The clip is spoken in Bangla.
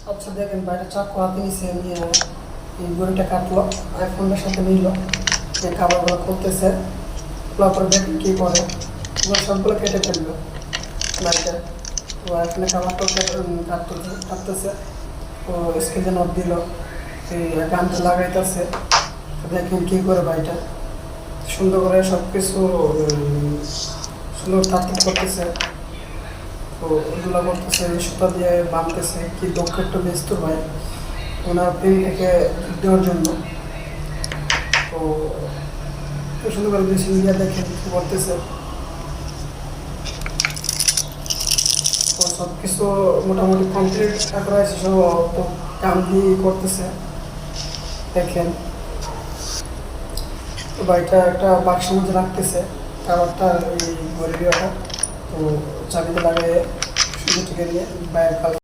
আচ্ছা দেখেন বাইরে চাকু হাতে নিচে নিয়ে এই গড়িটা কাটলো, আইফোনটার সাথে নিল, খাবারগুলো করতেছে। খোলার পরে দেখেন কী করে, এগুলো সবগুলো কেটে ফেললো বাইরে। তো এখানে খাবারটাও কাটতেছে। তো স্কেচে নোট দিল, এই গানটা লাগাইতেছে। তো দেখেন কী করে ভাইটা সুন্দর করে সব কিছু সুন্দর তাত্ত্বিক করতেছে। তো ওগুলো করতেছে, সুতা দিয়ে বাঁধতেছে। কি দক্ষ একটা বেস্তুর ভাই ওনার প্রেমিকাকে দেওয়ার জন্য। তো খুব সুন্দর করে দেশি মিডিয়া দেখেন কী করতেছে। তো সব কিছু মোটামুটি কমপ্লিট করা হয়েছে, সব তো কাম দিয়ে করতেছে দেখেন। তো বাড়িটা একটা বাক্সের মধ্যে রাখতেছে খাবারটা, এই গরিবিয়াটা। তো চাবিতে লাগিয়ে সুন্দর থেকে নিয়ে বাইরে